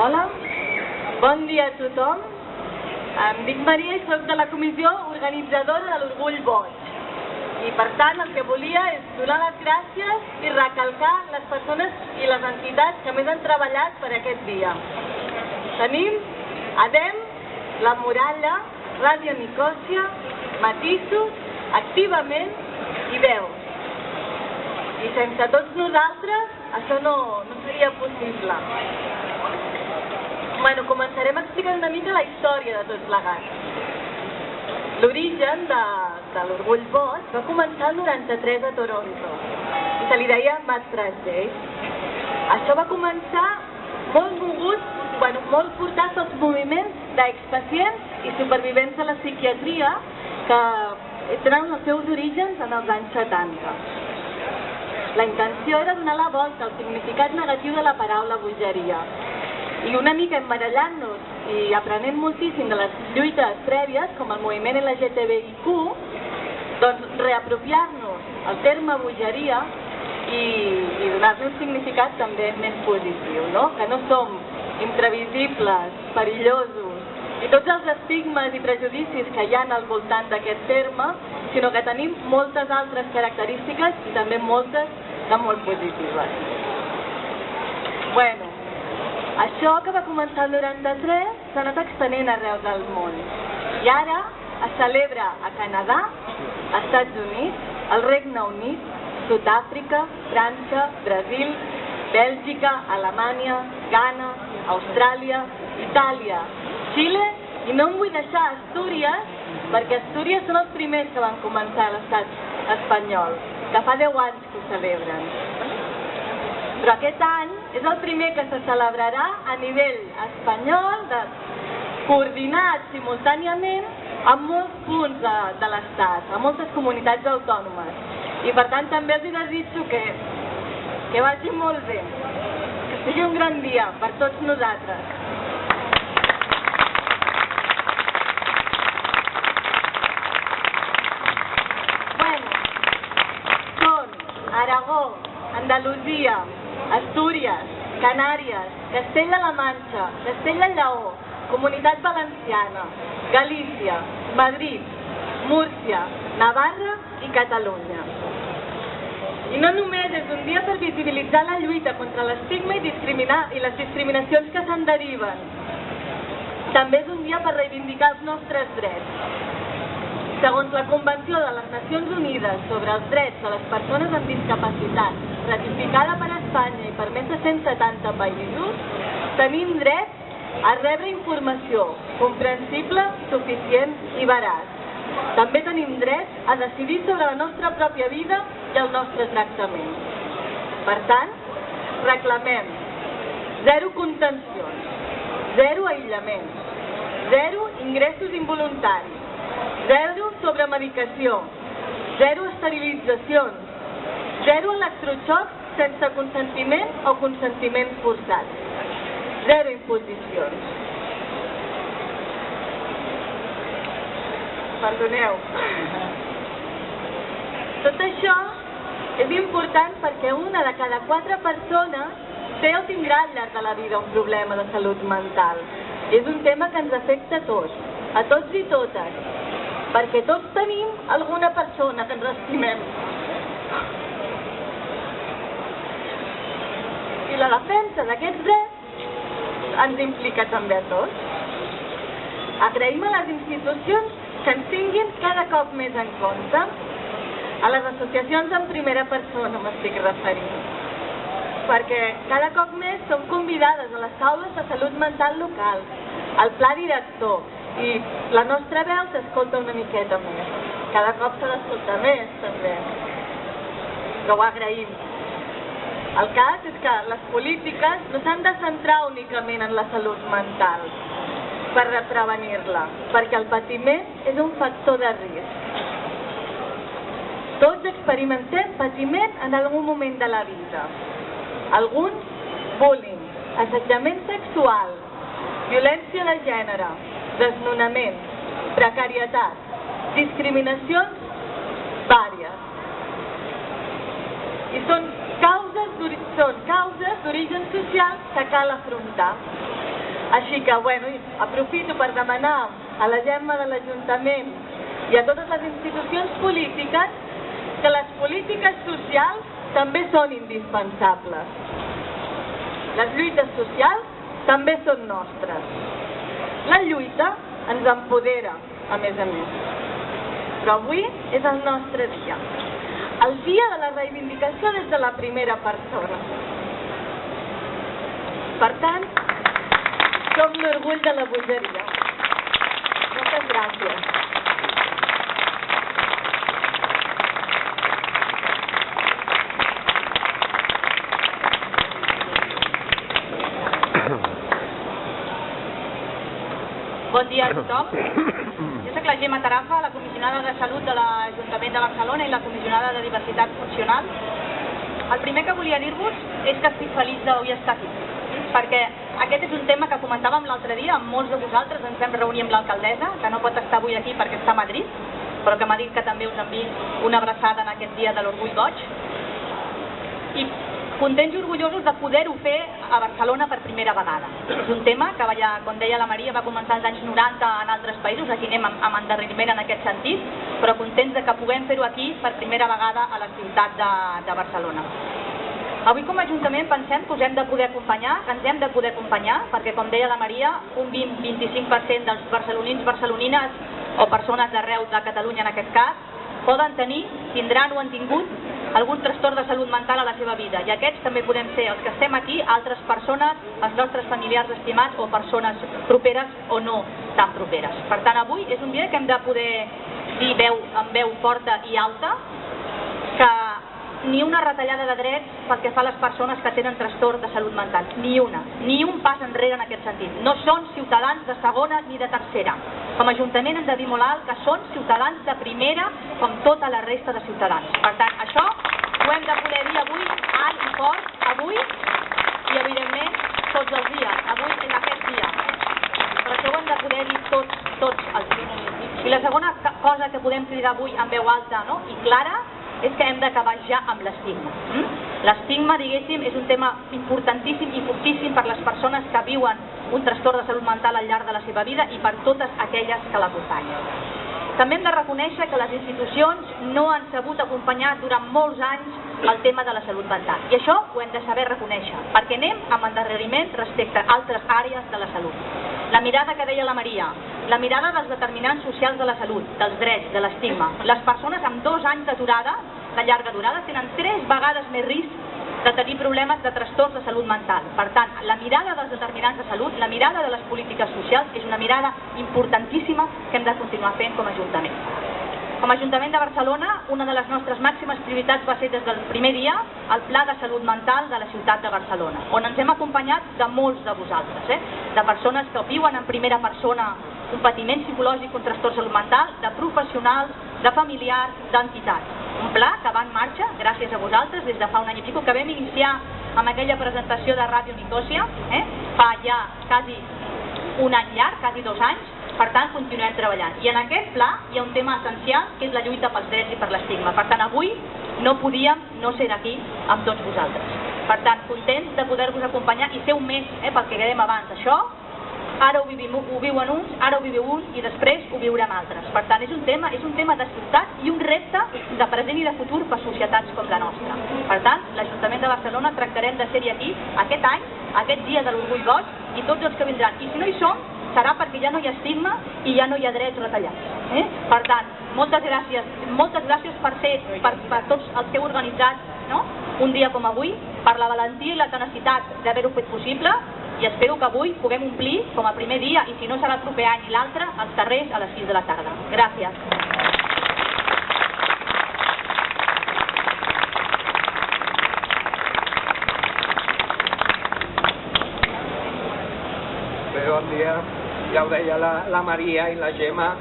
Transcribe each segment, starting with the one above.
Hola, bon dia a tothom. Em dic Maria i soc de la comissió organitzadora de l'Orgull Boig. I per tant el que volia és donar les gràcies i recalcar les persones i les entitats que més han treballat per aquest dia. Tenim ADEM, La Muralla, Ràdio Nicòsia, Matisos, Activament i Veu. I sense tots nosaltres això no seria possible. Començarem explicant una mica la història de tots plegats. L'origen de l'Orgull Boig va començar el 93 a Toronto i se li deia Mad Trash Day. Això va començar molt mogut, molt portat als moviments d'expacients i supervivents de la psiquiatria que tenen els seus orígens en els anys 70. La intenció era donar la volta al significat negatiu de la paraula bogeria i una mica emmarellant-nos i aprenent moltíssim de les lluites prèvies, com el moviment LGTBIQ, doncs reapropiar-nos el terme bogeria i donar-li un significat també més positiu, no? Que no som imprevisibles, perillosos i tots els estigmes i prejudicis que hi ha al voltant d'aquest terme, sinó que tenim moltes altres característiques i també moltes de molt positives. Això que va començar el 93 s'ha anat extenent arreu del món i ara es celebra a Canadà, als Estats Units, al Regne Unit, Sud-àfrica, França, Brasil, Bèlgica, Alemanya, Ghana, Austràlia, Itàlia, Xile i no em vull deixar Astúries perquè Astúries són els primers que van començar a l'estat espanyol, que fa 10 anys que ho celebren. Però aquest any és el primer que se celebrarà a nivell espanyol, coordinat simultàniament en molts punts de l'estat, a moltes comunitats autònomes. I per tant també els desitjo que vagi molt bé, que sigui un gran dia per tots nosaltres. Són Aragó, Andalusia, Astúries, Canàries, Castella-La Manxa, Castella-Lleó, Comunitat Valenciana, Galícia, Madrid, Múrcia, Navarra i Catalunya. I no només és un dia per visibilitzar la lluita contra l'estigma i les discriminacions que se'n deriven. També és un dia per reivindicar els nostres drets. Segons la Convenció de les Nacions Unides sobre els drets de les persones amb discapacitat, ratificada per Espanya i per més de 170 països, tenim dret a rebre informació comprensible, suficient i veraç. També tenim dret a decidir sobre la nostra pròpia vida i el nostre tractament. Per tant, reclamem 0 contencions, 0 aïllaments, 0 ingressos involuntaris, 0 sobremedicació, 0 esterilitzacions, 0 electroxocs sense consentiment o consentiment forçat, 0 imposicions. Perdoneu. Tot això és important perquè una de cada 4 persones té o tindrà al llarg de la vida un problema de salut mental. És un tema que ens afecta a tots i totes, perquè tots tenim alguna persona que ens estimem. I la defensa d'aquests drets ens implica també a tots. Agraïm a les institucions que ens tinguin cada cop més en compte. A les associacions en primera persona m'estic referint, perquè cada cop més som convidades a les taules de salut mental local, al pla director, i la nostra veu s'escolta una miqueta més. Cada cop s'ha d'escoltar més, també. Però ho agraïm. El cas és que les polítiques no s'han de centrar únicament en la salut mental per prevenir-la, perquè el patiment és un factor de risc. Tots experimentem patiment en algun moment de la vida. Alguns, bullying, assetjament sexual, violència de gènere, desnonament, precarietat, discriminacions vàries. I són causes d'origen social que cal afrontar. Així que, bueno, aprofito per demanar a la Gemma de l'Ajuntament i a totes les institucions polítiques que les polítiques socials també són indispensables. Les lluites socials també són nostres. La lluita ens empodera, a més. Però avui és el nostre dia. El dia de la reivindicació des de la primera persona. Per tant, som l'orgull de la bogeria. Moltes gràcies. Bon dia a tothom. Jo soc la Gemma Tarafa, la comissionada de Salut de l'Ajuntament de Barcelona i la comissionada de Diversitat Funcional. El primer que volia dir-vos és que estic feliç d'avui estar aquí, perquè aquest és un tema que comentàvem l'altre dia amb molts de vosaltres. Ens vam reunir amb l'alcaldessa, que no pot estar avui aquí perquè està a Madrid, però que m'ha dit que també us enviï una abraçada en aquest dia de l'Orgull Boig. I contents i orgullosos de poder-ho fer a Barcelona per primera vegada. És un tema que, com deia la Maria, va començar als anys 90 en altres països, aquí anem amb endarreriment en aquest sentit, però contents de que puguem fer-ho aquí per primera vegada a la ciutat de Barcelona. Avui com a Ajuntament pensem que us hem de poder acompanyar, que ens hem de poder acompanyar, perquè com deia la Maria, un 20-25% dels barcelonins, barcelonines o persones d'arreu de Catalunya en aquest cas, poden tenir, tindran o han tingut algun trastorn de salut mental a la seva vida, i aquests també podem ser els que estem aquí, altres persones, els nostres familiars estimats o persones properes o no tan properes. Per tant, avui és un dia que hem de poder dir amb veu forta i alta que ni una retallada de drets pel que fa a les persones que tenen trastorn de salut mental, ni un pas enrere en aquest sentit. No són ciutadans de segona ni de tercera. Com a Ajuntament hem de dir molt alt que són ciutadans de primera com tota la resta de ciutadans. Per tant, això ho hem de poder dir avui alt i fort, avui i evidentment tots els dies, avui en aquest dia. Per això ho hem de poder dir tots els dies. I la segona cosa que podem cridar avui en veu alta i clara és que hem d'acabar ja amb l'estigma. L'estigma, diguéssim, és un tema importantíssim i fortíssim per les persones que viuen un trastorn de salut mental al llarg de la seva vida i per totes aquelles que l'acompanyen. També hem de reconèixer que les institucions no han sabut acompanyar durant molts anys el tema de la salut mental. I això ho hem de saber reconèixer, perquè anem amb endarreriment respecte a altres àrees de la salut. La mirada que deia la Maria, la mirada dels determinants socials de la salut, dels drets, de l'estigma. Les persones amb 2 anys d'aturada, de llarga durada, tenen 3 vegades més risc de tenir problemes de trastorns de salut mental. Per tant, la mirada dels determinants de salut, la mirada de les polítiques socials, és una mirada importantíssima que hem de continuar fent com a Ajuntament. Com a Ajuntament de Barcelona, una de les nostres màximes prioritats va ser des del primer dia el Pla de Salut Mental de la ciutat de Barcelona, on ens hem acompanyat de molts de vosaltres, de persones que viuen en primera persona un patiment psicològic, un trastorn de salut mental, de professionals, de familiars, d'entitats. Un pla que va en marxa, gràcies a vosaltres, des de fa un any i pico, que vam iniciar amb aquella presentació de Ràdio Nicòsia, fa ja quasi un any llarg, quasi 2 anys. Per tant, continuem treballant. I en aquest pla hi ha un tema essencial, que és la lluita pels drets i per l'estigma. Per tant, avui no podíem no ser aquí amb tots vosaltres. Per tant, contents de poder-vos acompanyar i ser un mes, pel que dèiem abans. Això, ara ho viuen uns, ara ho viviu uns i després ho viurem altres. Per tant, és un tema de ciutat i un repte de present i de futur per societats com la nostra. Per tant, l'Ajuntament de Barcelona tractarem de ser-hi aquí aquest any, aquest dia de l'Orgull Boig i tots els que vindran. I si no hi som, serà perquè ja no hi ha estigma i ja no hi ha drets retallats. Per tant, moltes gràcies per tots els que heu organitzat un dia com avui, per la valentia i la tenacitat d'haver-ho fet possible, i espero que avui puguem omplir com a primer dia, i si no serà el proper any i l'altre, els carrers a les 6 de la tarda. Gràcies. Bon dia, ja ho deia la Maria i la Gemma,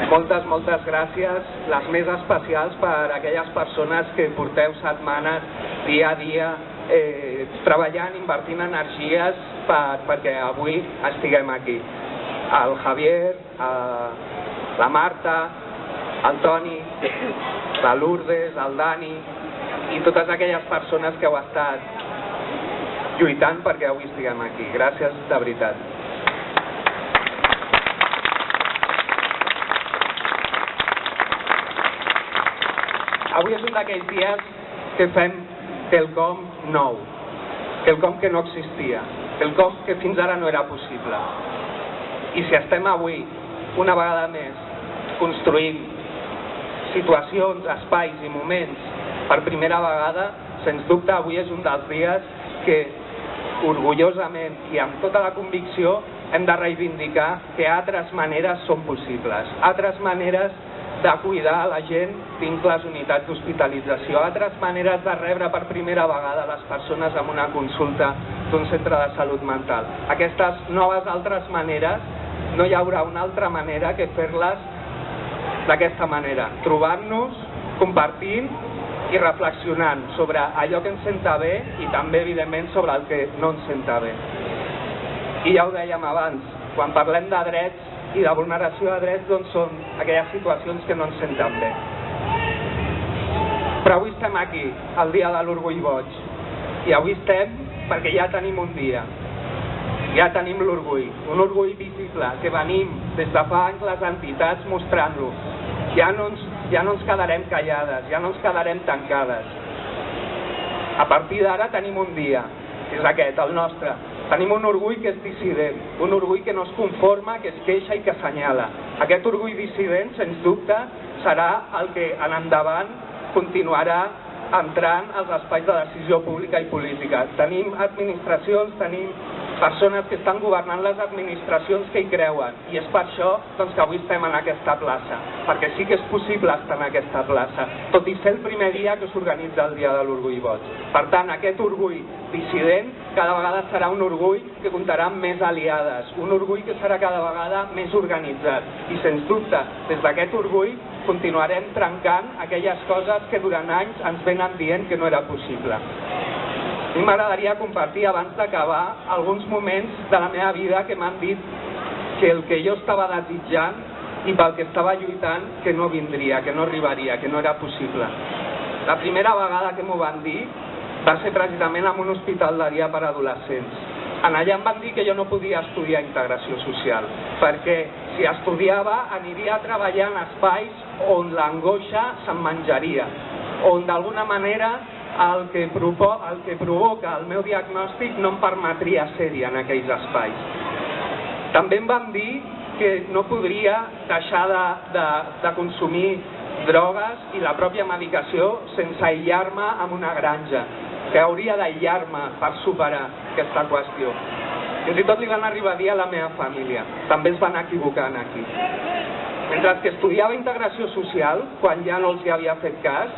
moltes gràcies, les més especials per a aquelles persones que porteu setmanes, dia a dia, treballant, invertint energies perquè avui estiguem aquí. El Javier, la Marta, el Toni, la Lourdes, el Dani i totes aquelles persones que heu estat lluitant perquè avui estiguem aquí. Gràcies de veritat. Avui és un d'aquells dies que fem quelcom nou, quelcom que no existia, quelcom que fins ara no era possible. I si estem avui, una vegada més, construint situacions, espais i moments per primera vegada, sens dubte avui és un dels dies que orgullosament i amb tota la convicció hem de reivindicar que altres maneres són possibles, altres maneres de cuidar la gent dins les unitats d'hospitalització, altres maneres de rebre per primera vegada les persones amb una consulta d'un centre de salut mental. Aquestes noves altres maneres, no hi haurà una altra manera que fer-les d'aquesta manera, trobant-nos, compartint i reflexionant sobre allò que ens senta bé i també, evidentment, sobre el que no ens senta bé. I ja ho dèiem abans, quan parlem de drets i de vulneració de drets, doncs són aquelles situacions que no ens senten bé. Però avui estem aquí, el dia de l'orgull boig, i avui estem perquè ja tenim un dia, ja tenim l'orgull, un orgull visible, que venim des de fa anys les entitats mostrant-lo. Ja no ens quedarem callades, ja no ens quedarem tancades. A partir d'ara tenim un dia, que és aquest, el nostre. Tenim un orgull que és dissident, un orgull que no es conforma, que es queixa i que assenyala. Aquest orgull dissident, sens dubte, serà el que en endavant continuarà entrant als espais de decisió pública i política. Tenim administracions, tenim persones que estan governant les administracions que hi creuen, i és per això doncs, que avui estem en aquesta plaça, perquè sí que és possible estar en aquesta plaça, tot i ser el primer dia que s'organitza el Dia de l'Orgull Boig. Per tant, aquest orgull dissident cada vegada serà un orgull que comptarà amb més aliades, un orgull que serà cada vegada més organitzat, i sens dubte, des d'aquest orgull continuarem trencant aquelles coses que durant anys ens venen dient que no era possible. A mi m'agradaria compartir, abans d'acabar, alguns moments de la meva vida que m'han dit que el que jo estava desitjant i pel que estava lluitant que no vindria, que no arribaria, que no era possible. La primera vegada que m'ho van dir va ser precisament en un hospital de dia per adolescents. Allà em van dir que jo no podia estudiar integració social, perquè si estudiava aniria a treballar en espais on l'angoixa se'm menjaria, on d'alguna manera el que provoca el meu diagnòstic no em permetria ser-hi en aquells espais. També em van dir que no podria deixar de consumir drogues i la pròpia medicació sense aïllar-me en una granja, que hauria d'aïllar-me per superar aquesta qüestió. Fins i tot li van arribar a dir a la meva família. També es van equivocar aquí. Mentre que estudiava integració social, quan ja no els hi havia fet cas,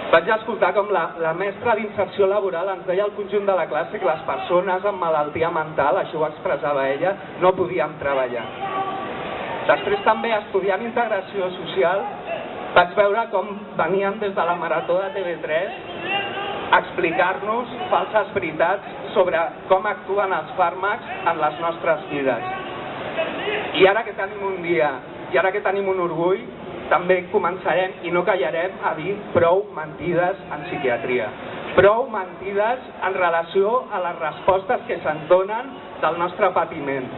vaig escoltar com la mestra d'inserció laboral ens deia al conjunt de la classe que les persones amb malaltia mental, això ho expressava ella, no podíem treballar. Després també, estudiant integració social, vaig veure com venien des de la Marató de TV3 a explicar-nos falses veritats sobre com actuen els fàrmacs en les nostres vides. I ara que tenim un dia, i ara que tenim un orgull, també començarem i no callarem a dir prou mentides en psiquiatria. Prou mentides en relació a les respostes que se'ns donen del nostre patiment.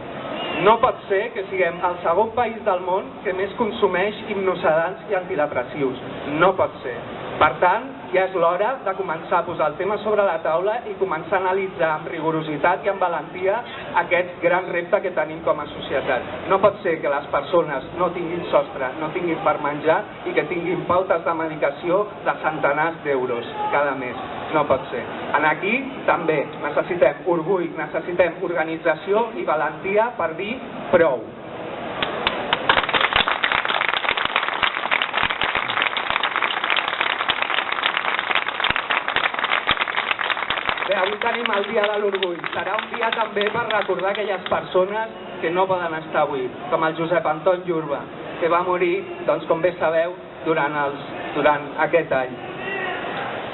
No pot ser que siguem el segon país del món que més consumeix hipnosedants i antidepressius. No pot ser. Per tant, ja és l'hora de començar a posar el tema sobre la taula i començar a analitzar amb rigorositat i amb valentia aquest gran repte que tenim com a societat. No pot ser que les persones no tinguin sostre, no tinguin per menjar i que tinguin pautes de medicació de centenars d'euros cada mes. No pot ser. Aquí també necessitem orgull, necessitem organització i valentia per dir prou. Bé, avui tenim el Dia de l'Orgull. Serà un dia també per recordar aquelles persones que no poden estar avui, com el Josep Anton Llurba, que va morir, doncs, com bé sabeu, durant aquest any.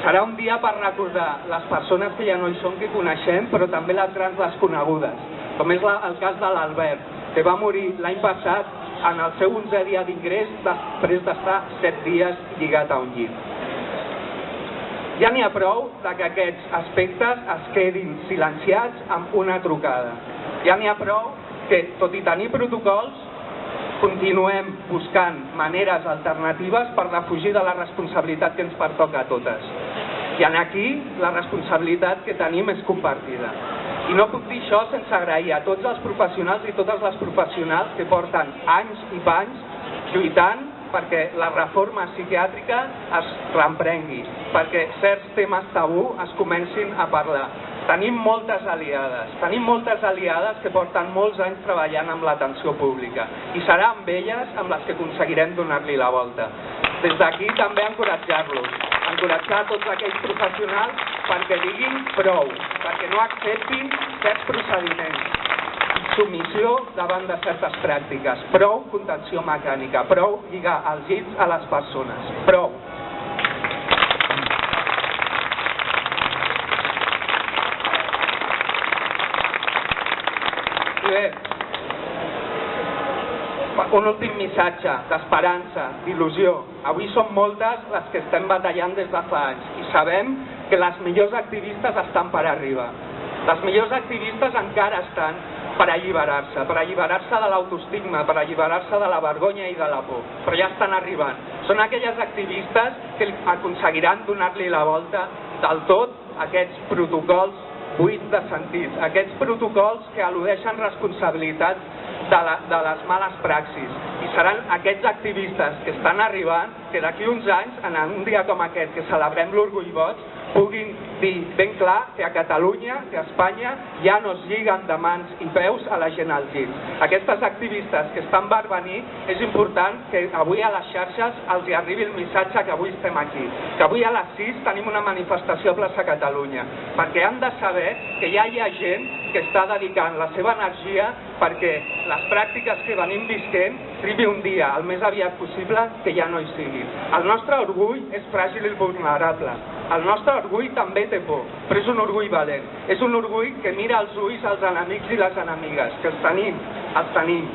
Serà un dia per recordar les persones que ja no hi són, que coneixem, però també les grans desconegudes, com és el cas de l'Albert, que va morir l'any passat en el seu 11è dia d'ingrés després d'estar 7 dies lligat a un llit. Ja n'hi ha prou que aquests aspectes es quedin silenciats amb una trucada. Ja n'hi ha prou que, tot i tenir protocols, continuem buscant maneres alternatives per defugir de la responsabilitat que ens pertoca a totes. I aquí la responsabilitat que tenim és compartida. I no puc dir això sense agrair a tots els professionals i totes les professionals que porten anys i panys lluitant perquè la reforma psiquiàtrica es reemprengui, perquè certs temes tabú es comencin a parlar. Tenim moltes aliades que porten molts anys treballant amb l'atenció pública i serà amb elles amb les que aconseguirem donar-li la volta. Des d'aquí també encoratjar-los, encoratjar tots aquells professionals perquè diguin prou, perquè no acceptin certs procediments, submissió davant de certes pràctiques, prou contenció mecànica, prou lligar els llits a les persones, prou. I bé, un últim missatge d'esperança, d'il·lusió. Avui som moltes les que estem batallant des de fa anys i sabem que les millors activistes estan per arribar. Les millors activistes encara estan per alliberar-se de l'autoestigma, per alliberar-se de la vergonya i de la por, però ja estan arribant. Són aquelles activistes que aconseguiran donar-li la volta del tot a aquests protocols buits de sentit, aquests protocols que al·ludeixen responsabilitats de les males praxis. I seran aquests activistes que estan arribant que d'aquí uns anys, en un dia com aquest, que celebrem l'Orgull Boig, puguin dir ben clar que a Catalunya, que a Espanya, ja no es lliguen de mans i peus a la gent als llits. Aquestes activistes que estan per venir, és important que avui a les xarxes els hi arribi el missatge que avui estem aquí, que avui a les 6 tenim una manifestació a plaça Catalunya, perquè han de saber que ja hi ha gent que està dedicant la seva energia perquè les pràctiques que venim visquent arribi un dia, el més aviat possible, que ja no hi siguin. El nostre orgull és fràgil i vulnerable. El nostre orgull també té por, però és un orgull valent. És un orgull que mira als ulls als enemics i les enemigues, que els tenim.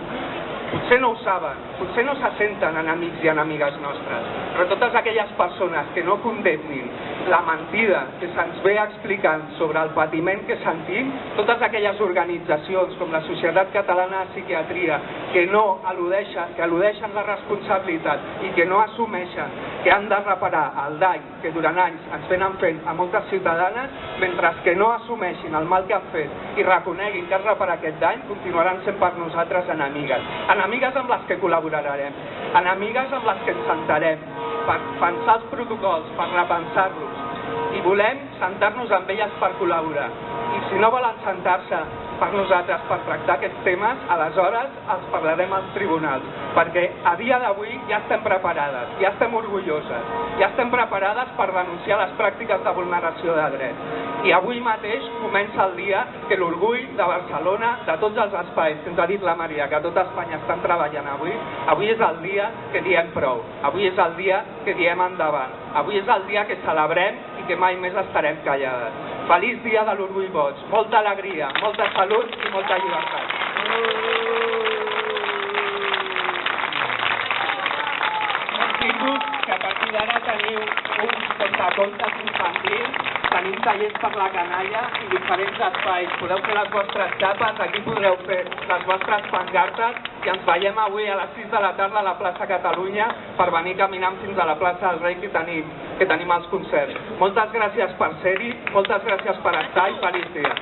Potser no ho saben, potser no se senten enemics i enemigues nostres, però totes aquelles persones que no condemnin la mentida que se'ns ve explicant sobre el patiment que sentim, totes aquelles organitzacions com la Societat Catalana de Psiquiatria que al·ludeixen la responsabilitat i que no assumeixen que han de reparar el dany que durant anys ens venen fent a moltes ciutadanes, mentre que no assumeixin el mal que han fet i reconeguin que has reparat aquest dany, continuaran sent per nosaltres enemigues. Enemigues amb les que col·laborarem, enemigues amb les que ens sentarem per pensar els protocols, per repensar-los, i volem sentar-nos amb elles per col·laborar. I si no volen sentar-se per nosaltres per tractar aquests temes, aleshores els parlarem als tribunals, perquè a dia d'avui ja estem preparades, ja estem orgulloses, ja estem preparades per denunciar les pràctiques de vulneració de drets. I avui mateix comença el dia que l'orgull de Barcelona, de tots els espais que ens ha dit la Maria, que a tot Espanya estan treballant avui és el dia que diem prou, avui és el dia que diem endavant, avui és el dia que celebrem i que mai més estarem callades. Feliç dia de l'Orgull Boig, molta alegria, molta salut i molta llibertat. Benvinguts, que a partir d'ara teniu un contacontes infantil, tenim tallers per la canalla i diferents espais. Podeu fer les vostres xapes, aquí podreu fer les vostres pancartes i ens veiem avui a les 6 de la tarda a la plaça Catalunya per venir caminant fins a la plaça del Rei que tenim els concerts. Moltes gràcies per ser-hi, moltes gràcies per estar i feliç dia.